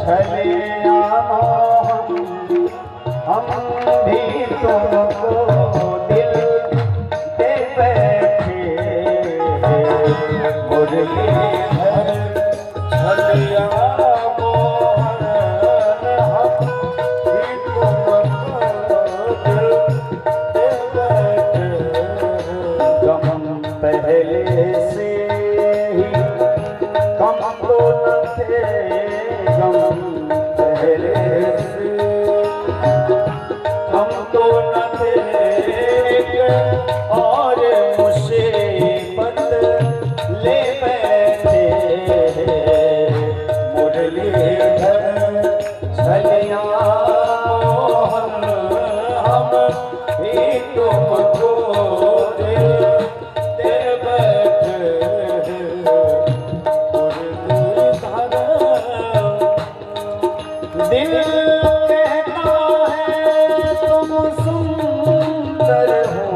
छलिया हम भी तुमको दिल दे बैठे मुरलीधर छलिया पहले से ही कम तो न थे गम पहले से कम तो न थे और मुसीबत ले बैठे मुरलीधर छलिया मोहन हम ही तुमको दिल कहता है तुम सुंदर हो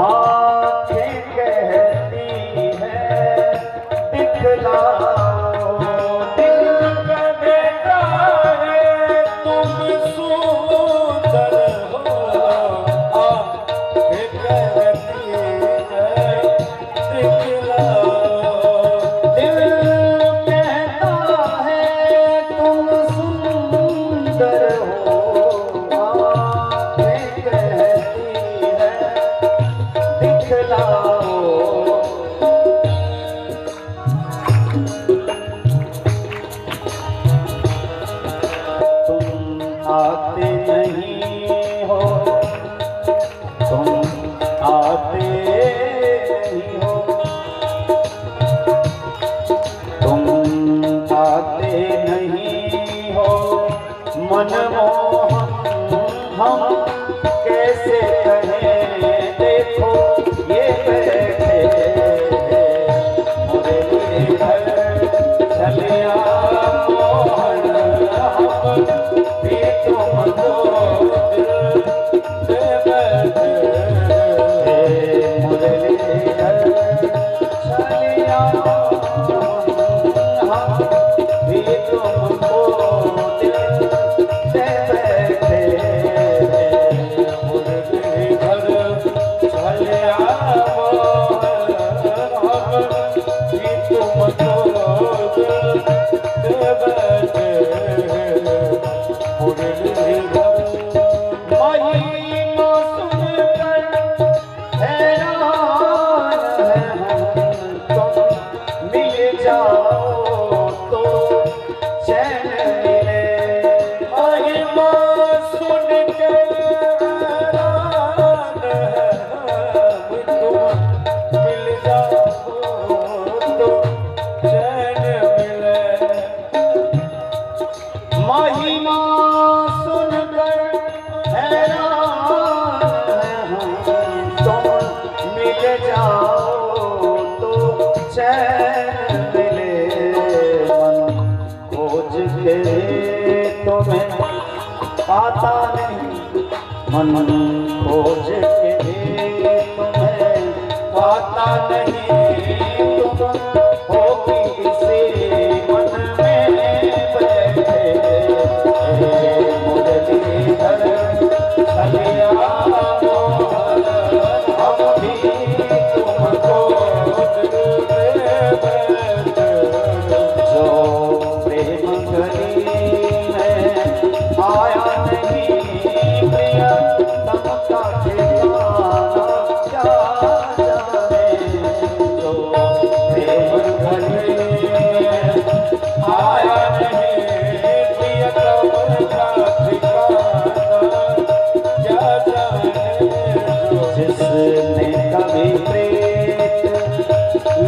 आँखें कहती है दिखलाओ दिल कहता है तुम सुंदर हो आँखें कहती है दिखलाओ आते नहीं हो तुम आते नहीं हो तुम आते नहीं हो मनमोहन हम कैसे कहें देखो ये बैठे मुरलीधर छलिया मोहन हम भी तुमको दिल दे बैठे मुरलीधर छलिया हम भी तुमको दिल दे बैठे मुरलीधर छलिया हम भी तुमको दिल दे बैठे महिमा सुनकर हैरान तुम मिल जाओ तो चैन मिले मन खोज के तुम्हें पाता नहीं मन खोज के तुम्हें पाता नहीं तुम हो किसी मन में बैठे मुरलीधर छलिया मोहन हम भी तुमको दिल दे बैठे जो प्रेम गली में आया नहीं प्रिय तम का ठिकाना क्या जाने जो प्रेम गली में आया नहीं जिसने कभी प्रीत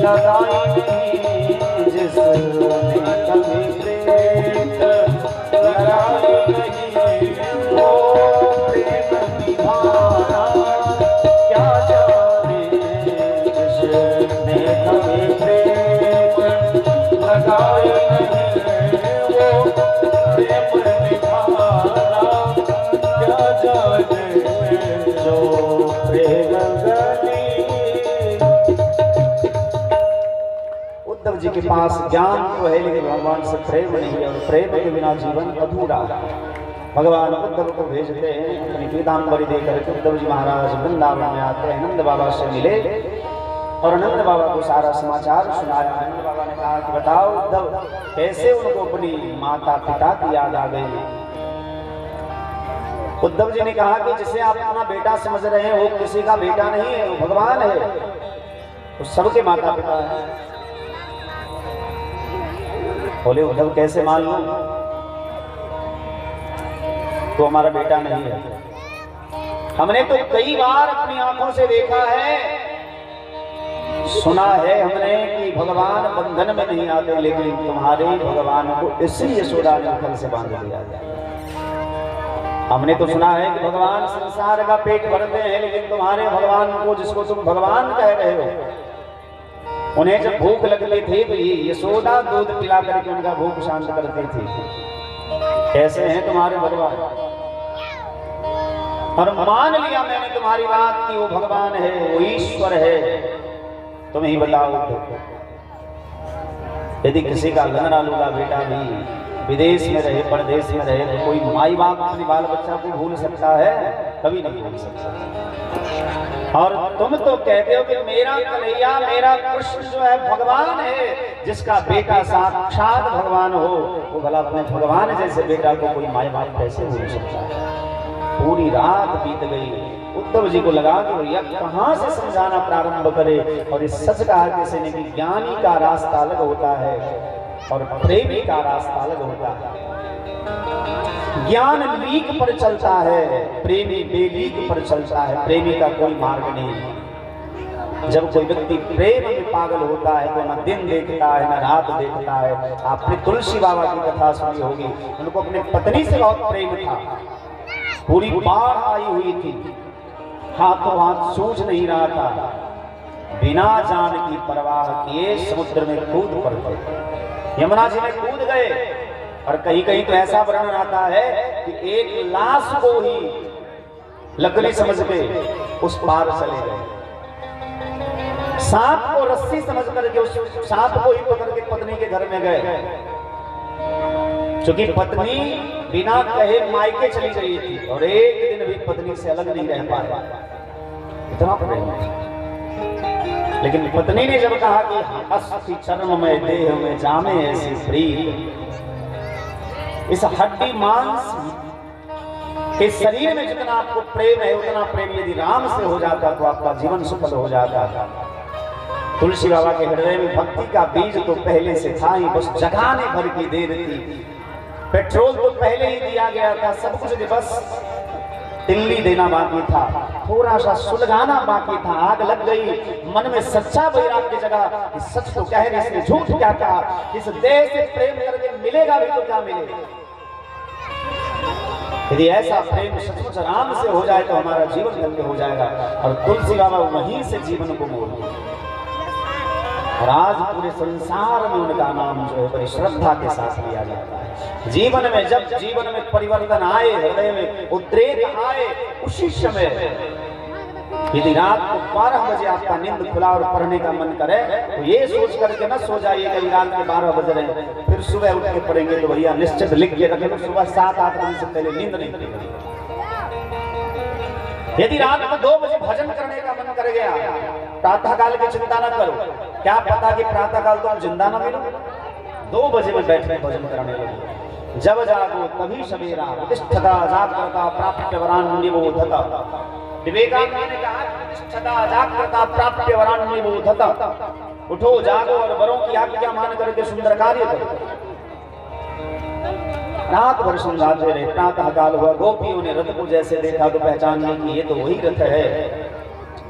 लगाई नहीं जिसने कभी प्रीत लगाई नहीं वो प्रेम निभाना क्या जाने जिसने कभी प्रीत लगाई नहीं वो प्रेम निभाना क्या जाने जो प्रेम गली। उद्धव जी के पास ज्ञान तो है लेकिन भगवान से प्रेम नहीं है, और प्रेम के बिना जीवन अधूरा है। भगवान उद्धव को भेजते हैं अपनी पीताम्बरी देकर। उद्धव जी महाराज वृंदावन में आते हैं, नंद बाबा से मिले और नंद बाबा को सारा समाचार सुनाया। नंद बाबा ने कहा कि बताओ उद्धव, कैसे उनको अपनी माता पिता की याद आ गई। उद्धव जी ने कहा कि जिसे आप अपना बेटा समझ रहे हैं वो किसी का बेटा नहीं है, वो भगवान है, वो सबके माता पिता है। बोले उद्धव कैसे मान लूं, तो हमारा बेटा नहीं है। हमने तो कई बार अपनी आंखों से देखा है, सुना है हमने कि भगवान बंधन में नहीं आते, लेकिन तुम्हारे भगवान को इसी यशोदा ने फल से बांध दिया जाए। हमने तो सुना है कि भगवान संसार का पेट भरते हैं, लेकिन तुम्हारे भगवान को, जिसको तुम भगवान कह रहे हो, उन्हें जब भूख लगती थी तो ये यशोदा दूध पिला करके उनका भूख शांत करती थी। कैसे हैं तुम्हारे भगवान? और मान लिया मैंने तुम्हारी बात कि वो भगवान है, वो ईश्वर है। तुम ही बताओ तो, यदि किसी का लंगड़ा लूला बेटा भी विदेश में रहे, परदेश में रहे, तो कोई माई बाप अपने बाल बच्चा को भूल सकता है? कभी नहीं भूल सकता। और तुम तो कहते हो कि मेरा कन्हैया, मेरा कृष्ण जो है भगवान है, जिसका बेटा साक्षात भगवान हो, वो भला अपने भगवान जैसे बेटा को कोई माई बाप कैसे भूल सकता है? पूरी रात बीत गई। उद्धव जी को लगा कि भैया कहाँ से समझाना प्रारंभ करे, और इस सच कहा किसी ने कि ज्ञानी का रास्ता अलग होता है और प्रेमी का रास्ता अलग होता है। ज्ञान लीक पर चलता है, प्रेमी बेलीक पर चलता है। प्रेमी का कोई मार्ग नहीं। जब कोई व्यक्ति प्रेम में पागल होता है तो न दिन देखता है न रात देखता है। आपने तुलसी बाबा की कथा सुनी होगी, उनको अपनी पत्नी से बहुत प्रेम था। पूरी बाढ़ आई हुई थी, हाथों हाथ सूझ नहीं रहा था, बिना जान की परवाह किए समुद्र में कूद पड़े। यमुना जी में कूद गए, और कहीं कहीं तो ऐसा वर्णन आता है कि एक लाश को ही लकड़ी समझ के उस पार चले गए। सांप को रस्सी समझ करके उस सांप को ही पकड़ के पत्नी के घर में गए, क्योंकि पत्नी बिना कहे मायके चली गई थी और एक दिन भी पत्नी से अलग नहीं रह पाया। इतना प्रेम। लेकिन पत्नी ने जब कहा कि अस्थि चर्म में देह में जामे ऐसी प्रीत, इस हड्डी मांस के शरीर में जितना आपको प्रेम है, उतना प्रेम यदि राम से हो जाता तो आपका जीवन सफल हो जाता था। तुलसी बाबा के हृदय में भक्ति का बीज तो पहले से था ही, बस जगाने भर की देर थी। पेट्रोल तो पहले ही दिया गया था, सब कुछ बस तिल्ली देना बाकी था, थोड़ा सा सुलगाना बाकी था। आग लग गई मन में सच्चा वैराग्य की जगह, इस सच को कह रहे इसने झूठ क्या कहा, इस देह से प्रेम करके मिलेगा भी तो क्या मिलेगा। यदि ऐसा प्रेम सचमुच राम से हो जाए तो हमारा जीवन धन्य हो जाएगा। और तुलसी बाबा वहीं से जीवन को मोड़ दिया, और आज पूरे संसार में उनका नाम जो है बड़ी श्रद्धा के साथ लिया जाता है। जीवन में जब जीवन में परिवर्तन आए, हृदय में उद्रेक आए, उसी समय यदि रात को 12 बजे आपका नींद खुला और पढ़ने का मन करे तो ये सोच करके न सो जाइए कि रात के 12 बज रहे हैं फिर सुबह उठ के पढ़ेंगे, तो भैया निश्चित लिख के रखें सुबह 7-8 बजे से पहले नींद नहीं खुलेगी। यदि रात को 2 बजे भजन करने का मन कर गया, प्रातः काल की चिंता न करो, क्या पता कि प्रातः काल तुम जिंदा न मिलो। 2 बजे में बैठ के भजन करने लगे। जब जागो तभी सवेरा, प्रतिष्ठता जागृता प्राप्य वरान्निबोधता। विवेकानंद ने कहा प्रतिष्ठता जागृता प्राप्य वरान्निबोधता। उठो जागो और बड़ों की आज्ञा मान करके सुंदर कार्य करो। रात भर समझाते रहे। प्रातः काल हुआ, गोपियों ने रथ को जैसे देखा तो पहचान ली कि ये तो वही रथ है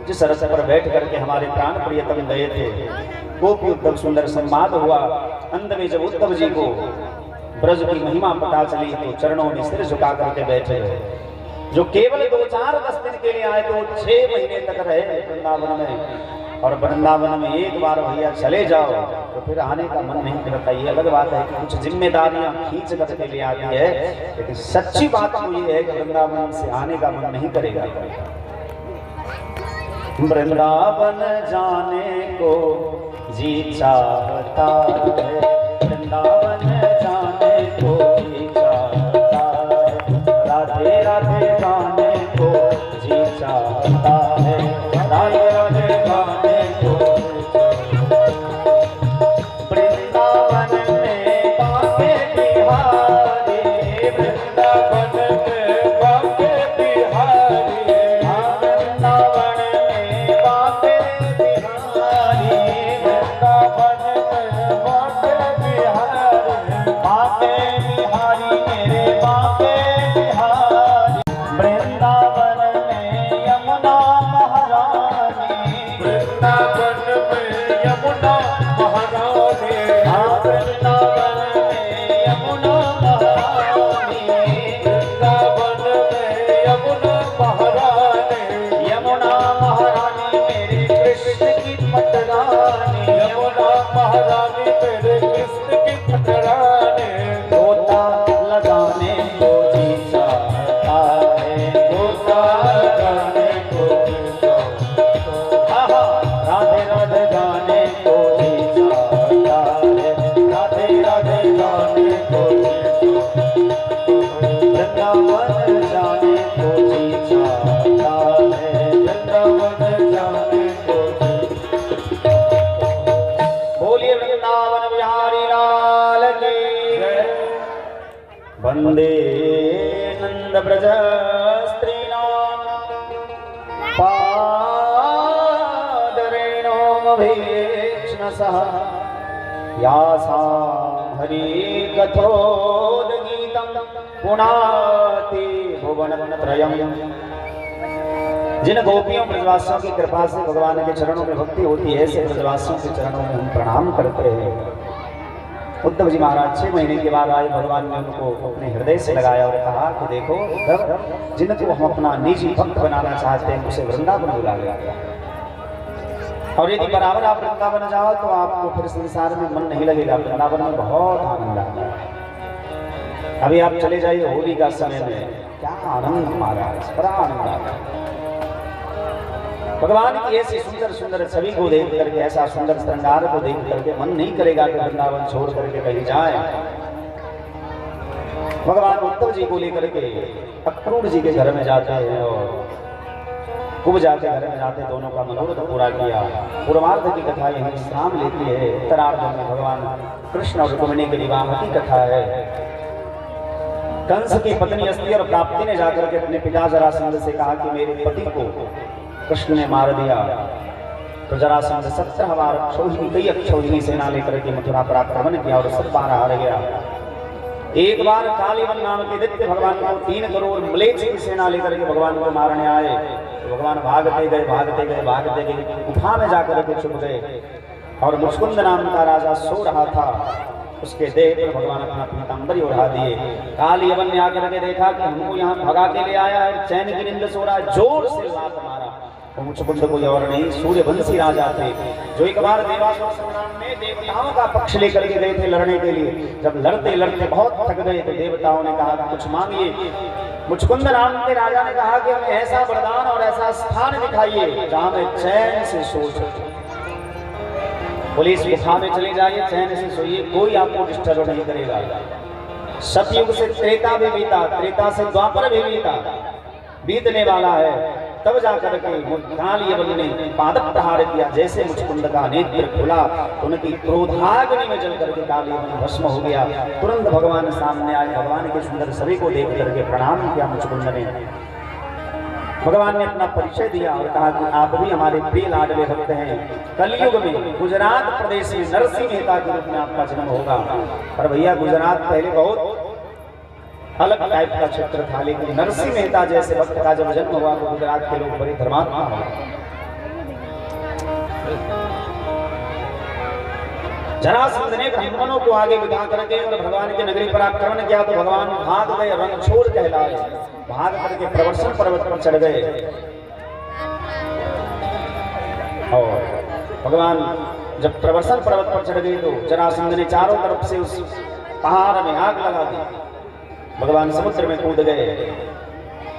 जिस रथ पर बैठ करके हमारे प्राण प्रियतम गए थे। गोपी उद्धव सुंदर संवाद हुआ। अंत में जब उद्धव जी को ब्रज की महिमा पता चली तो चरणों में सिर झुका करके बैठे। जो केवल 2-4-10 दिन के लिए आए तो 6 महीने तक रहे वृंदावन में, और वृंदावन में एक बार भैया चले जाओ तो फिर आने का मन नहीं करता। ये अलग बात है कि कुछ जिम्मेदारियां खींच करके लिए आती है, लेकिन सच्ची बात तो ये है कि वृंदावन से आने का मन नहीं करेगा। वृंदावन जाने को जी चाहता है, वृंदावन जाने को जी चाहता है, राधे राधे गाने को जी चाहता है, राधे राधे गाने को। वृंदावन में बाके बिहारी, वृंदावन में बाके बिहारी, वृंदावन में बाके बिहारी, वृंदावन में बाके बिहारी, बाके बिहारी मेरे बाके बिहारी। वृंदावन में यमुना महारानी, वृंदावन में यमुना महारानी, वृंदावन में यमुना महारानी, वृंदावन में यमुना महारानी, यमुना महारानी मेरे कृष्ण की पटरानी, यमुना महारानी मेरे कृष्ण की पटरानी। गोता लगाने को जी चाहता है, गोता लगाने को जी चाहता है, राधे राधे गाने को जी चाहता है, राधे राधे गाने को जी चाहता है, वृंदावन जाने को जी चाहता है, वृंदावन जाने को जी। बोलिए वृंदावन बिहारी लाल की जय। वंदे नंद ब्रज स्त्रीणाम पादरेणोऽभीक्ष्णसः यासां हरि कथोदगीतं पुनाति भुवनत्रयम्। जिन गोपियों ब्रजवासियों की कृपा से भगवान के चरणों में भक्ति होती है, ऐसे ब्रजवासियों के चरणों में हम प्रणाम करते हैं। उद्धव जी महाराज 6 महीने के बाद आए, भगवान ने उनको अपने हृदय से लगाया और कहा कि देखो उद्धव, जिनको हम अपना निजी भक्त बनाना चाहते हैं उसे वृंदावन बुला लिया, और यदि बराबर आप वृंदावन जाओ तो आपको फिर संसार में मन नहीं लगेगा, वृंदावन में बहुत आनंद आता है। अभी आप चले जाइए होली का समय में, क्या आनंद महाराज, बड़ा आनंद आता है। भगवान की ऐसी सुंदर सुंदर छवि को देख करके, ऐसा सुंदर श्रृंगार को देख करके मन नहीं करेगा कि वृंदावन छोड़ करके कहीं जाए। भगवान उद्धव जी को लेकर के अक्रूर जी के घर में जाते हैं और कुब्जा के घर में जाते, दोनों का मनोरथ पूरा किया। पूर्वार्ध की कथा यही विश्राम लेती है। उत्तरार्ध में भगवान कृष्ण और रुक्मिणी के विवाह की कथा है। कंस की पत्नी अस्ति और प्राप्ति ने जाकर के अपने पिता जरासंध से कहा कि मेरे पति को कृष्ण ने मार दिया। तो जरासंध 17 बार कई अक्षौहिणी सेना लेकर के मथुरा पर आक्रमण किया और 7 बार हार गया। एक बार कालीवन नाम के दैत्य भगवान को 3 करोड़ म्लेच्छ की सेना लेकर के भगवान को मारने आए। तो भगवान भागते गए भागते गए भागते गए, गुफा में जाकर के छुप गए और मुचकुंद नाम का राजा सो रहा था। उसके देह पर भगवान अपना पीतांबरी उड़ा दिए। कालीवन ने आकर के देखा कि हमको यहाँ भगा के ले आया है, चैन की नींद सो रहा है, जोर से लात मारा। तो मुचकुंद कोई और नहीं, सूर्यवंशी राजा थे, जो एक बार देवासुर संग्राम में देवताओं का पक्ष लेकर के गए थे लड़ने के लिए। जब लड़ते लड़ते बहुत थक गए तो देवताओं ने कहा कुछ मांगिए। मुचकुंद नाम के राजा ने कहा कि हमें ऐसा वरदान और ऐसा स्थान दिखाइए जहां में चैन से सो सके। बोले इस गुफा में चले जाइए, चैन से सोइए, कोई आपको डिस्टर्ब नहीं करेगा। सतयुग से त्रेता भी बीता, त्रेता से द्वापर भी बीता, बीतने वाला है। तब जाकर के कालीवन ने पाद प्रहार किया। जैसे मुचकुंद का नेत्र खुला तो उनकी क्रोधाग्नि में जल करके कालीवन भस्म हो गया। तुरंत भगवान सामने आए, भगवान के सुंदर छवि को देख करके प्रणाम किया मुचकुंद ने। भगवान ने अपना परिचय दिया और कहा कि आप भी हमारे प्रिय लाडले भक्त हैं। कलयुग में गुजरात प्रदेश में नरसिंह मेहता के रूप में आपका जन्म होगा। पर भैया गुजरात पहले बहुत अलग टाइप का क्षेत्र था, लेकिन नरसिंह मेहता जैसे भक्त का जब जन्म हुआ तो गुजरात के लोग बड़े धर्मात्मा हुए। जरासंध ने ब्राह्मणों को आगे बिठा करके और भगवान की नगरी पर आक्रमण किया तो भगवान भाग गए, रणछोड़ कहलाए, भाग करके प्रवर्षण पर्वत पर चढ़ गए। और भगवान जब प्रवर्षण पर्वत पर चढ़ गए तो जरासंध ने चारों तरफ से उस पहाड़ में आग लगा दी। भगवान समुद्र में कूद गए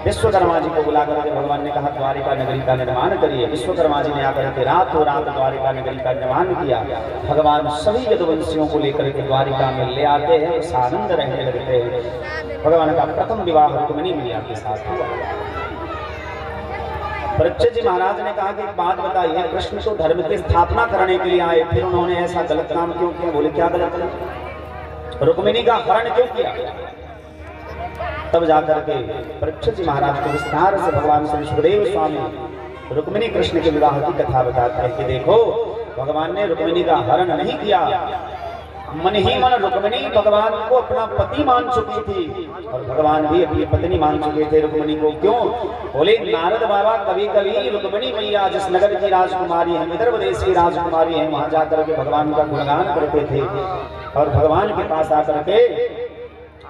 विश्वकर्मा जी को बुला करके भगवान ने कहा द्वारिका नगरी का निर्माण करिए। विश्वकर्मा जी ने आकर के रातों रात द्वारिका नगरी का निर्माण किया। भगवान सभी यदुवंशियों को लेकर के द्वारिका में ले आते हैं, उस आनंद रहने लगते हैं। भगवान का प्रथम विवाह रुक्मिणी मैया के साथ हुआ। परीक्षित जी महाराज ने कहा कि एक बात बताइए, कृष्ण तो धर्म की स्थापना करने के लिए आए, फिर उन्होंने ऐसा गलत काम क्यों किया? बोले क्या गलत किया? रुक्मिणी का हरण क्यों किया? तब जाकर के परीक्षित जी महाराज को विस्तार से भगवान श्री सुखदेव स्वामी रुक्मिणी कृष्ण के विवाह की कथा बताते हैं कि देखो, भगवान ने रुक्मिणी का हरण नहीं किया, मन ही मन रुक्मिणी भगवान को अपना पति मान चुकी थी और भगवान भी अपनी पत्नी मान चुके थे रुक्मिणी को। क्यों? बोले नारद बाबा कभी कभी रुक्मिणी मैया जिस नगर की राजकुमारी है, विदर्भ देश की राजकुमारी है, वहां जाकर के भगवान का गुणगान करते थे और भगवान के पास आकर के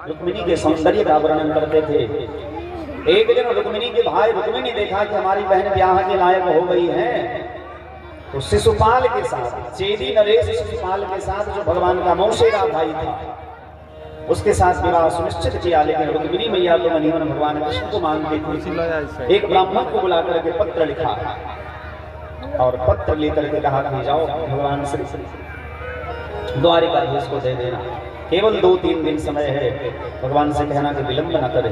रुक्मिणी के सौंदर्य का वर्णन करते थे। एक दिन रुक्मिणी के भाई रुक्मिणी ने देखा कि हमारी बहन ब्याह के लायक हो गई है, तो शिशुपाल के साथ, चेदी नरेश शिशुपाल के साथ जो भगवान का मौसेरा भाई था, उसके साथ विवाह सुनिश्चित किया। लेकिन रुक्मिणी मैया तो मनी मन भगवान कृष्ण को मानती थी। एक ब्राह्मण को बुला करके पत्र लिखा और पत्र लेकर के कहा कि जाओ भगवान श्री द्वारिकाधीश को दे देना, केवल 2-3 दिन समय है, भगवान से कहना कि विलंब न करे।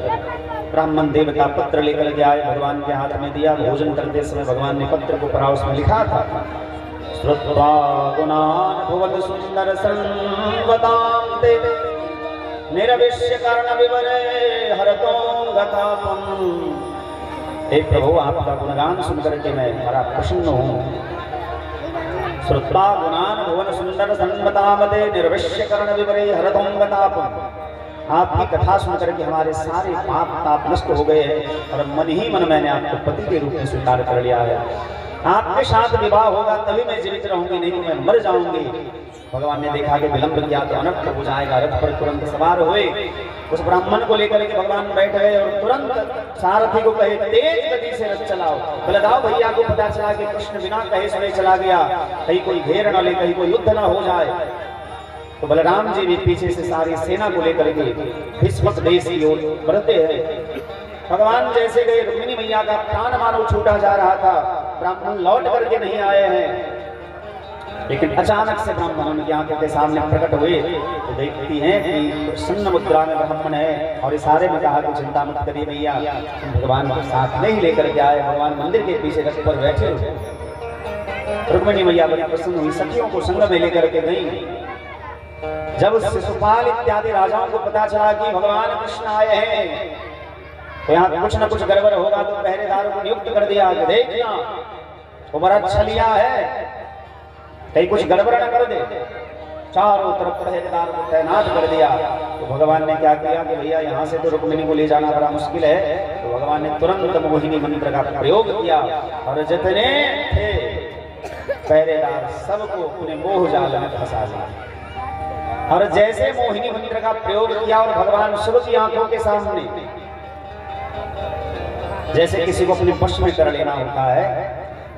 ब्राह्मण देवता पत्र लेकर के आए, भगवान के हाथ में दिया। भोजन करते समय भगवान ने पत्र को पढ़ा, उसमें लिखा था श्रुत्वा गुणान् भुवन् सुंदर संवतां ते निरविश्य कर्ण विवरे हरतों गतापम्। हे प्रभु, आपका गुणगान सुनकर के मैं बड़ा प्रसन्न हूँ। श्रुत्वा गुणान् भुवन सुंदर संवतामते निर्विश्य कर्ण विवरे हरतों गतापम्। आपकी कथा सुनकर के हमारे सारे पाप ताप नष्ट हो गए हैं और मन ही मन मैंने आपको पति के रूप में स्वीकार कर लिया है। आपके साथ विवाह होगा तभी मैं जीवित रहूंगी, नहीं तो मैं मर जाऊंगी। भगवान ने देखा कि विलंब किया तो अनर्थ हो जाएगा। रथ पर तुरंत सवार हुए, उस ब्राह्मण को लेकर के भगवान बैठ गए और तुरंत सारथी को कहे तेज गति से रथ चलाओ। बलदाव भैया को पता चला कि कृष्ण बिना कहे सुने चला गया, कहीं कोई घेर न ले, कहीं कोई युद्ध न हो जाए। तो बलराम जी भी पीछे से सारी सेना को लेकर के भीष्मक देश की ओर बढ़ते हैं। भगवान जैसे गए, रुक्मिणी मैया का प्राण मानो छूटा जा रहा था। ब्राह्मण लौट करके नहीं आए हैं, लेकिन अचानक से ब्राह्मण उनकी आंखों के सामने प्रकट हुए तो देखती हैं कि प्रसन्न मुद्रा में ब्राह्मण है और इशारे में कहा कि चिंता मत करिए भैया, भगवान को साथ नहीं लेकर के आए। भगवान मंदिर के पीछे रथ पर बैठे हुए। रुक्मिणी मैया बड़ी प्रसन्न हुई, सखियों को संग में लेकर के गई। जब शिशुपाल इत्यादि राजाओं को पता चला कि भगवान कृष्ण आए हैं, तो यहाँ कुछ न कुछ गड़बड़ होगा, तो पहरेदारों को नियुक्त कर दिया कि देखना वो बड़ा छलिया है, कहीं कुछ गड़बड़ न कर दे। चारों तरफ पहरेदार को तैनात कर दिया। तो भगवान ने क्या किया कि भैया यहाँ से तो रुक्मिणी को ले जाना बड़ा मुश्किल है। तो भगवान ने तुरंत मोहिनी मंत्र का प्रयोग किया और जितने थे पहरेदार सबको अपने मोह जाल में फंसा दिया। और जैसे मोहिनी मंत्र का प्रयोग किया और भगवान शिव की आंखों के सामने जैसे किसी को अपने वश में कर लेना होता है,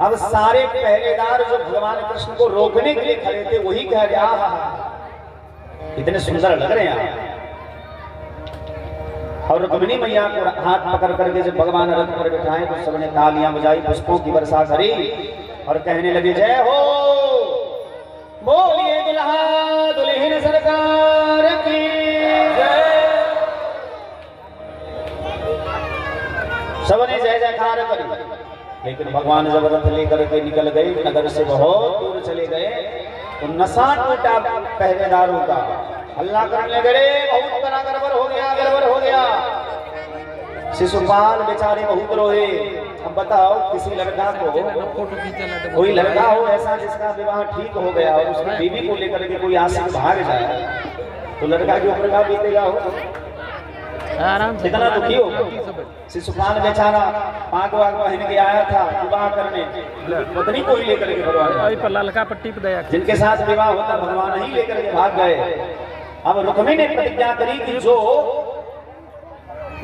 अब सारे पहरेदार जो भगवान कृष्ण को रोकने के लिए खड़े थे वही कह रहे हैं इतने सुंदर लग रहे हैं। और रुक्मिणी मैया को हाथ पकड़ करके जब भगवान रथ पर बिठाए तो सबने तालियां बजाई, पुष्पों की वर्षा करी और कहने लगे जय हो, बोलिए दुल्हा दुल्हन सरकार की जय। सबने जय जयकार करी। लेकिन भगवान जब रथ लेकर के निकल गए, नगर से बहुत दूर चले गए, तो नशा टूटा पहरेदारों का। अल्लाह करने लगे बहुत बड़ा गड़बड़ हो गया, गड़बड़ हो गया। शिशुपाल बेचारे बहुत रोए। अब बताओ किसी लड़का को, कोई लड़का हो ऐसा जिसका विवाह ठीक हो गया और उसकी बीवी को लेकर के कोई आशिक भाग जाए, तो लड़का के ऊपर का बीतेगा हो, कितना दुखी होगा। शिशुपाल बेचारा पाग वाग पहन के आया था विवाह करने, पत्नी को ही लेकर के भगवान जिनके साथ विवाह होता भगवान ही लेकर के भाग गए। अब रुक्मिणी ने प्रतिज्ञा करी कि जो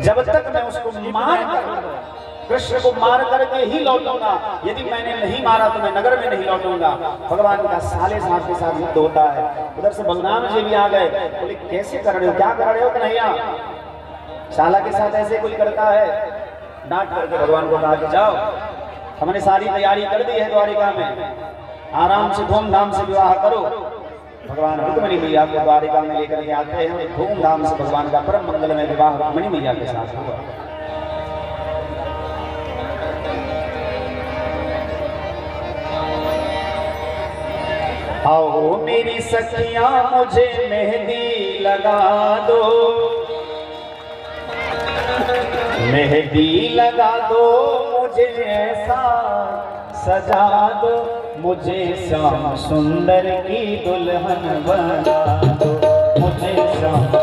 जब तक मैं उसको मार कर, कृष्ण को मार करके ही लौटूंगा, यदि मैंने नहीं मारा तो मैं नगर में नहीं लौटूंगा। भगवान का साले साथ के साथ युद्ध होता है। उधर से बलराम जी भी आ गए, बोले कैसे कर रहे हो, क्या कर रहे हो कन्हैया, साला के साथ ऐसे कोई करता है। डांट करके भगवान को कहा कि जाओ, हमने सारी तैयारी कर दी है द्वारिका में, आराम से धूमधाम से विवाह करो। भगवान रुक्मिणी मैया को द्वारिका में लेकर के आते हैं, धूमधाम से भगवान का परम मंगल में विवाह रुक्मिणी मैया के साथ हुआ। आओ मेरी सखियां मुझे मेहंदी लगा दो, मेहंदी लगा दो, मुझे ऐसा सजा दो, मुझे श्याम सुंदर की दुल्हन बना दो, मुझे श्याम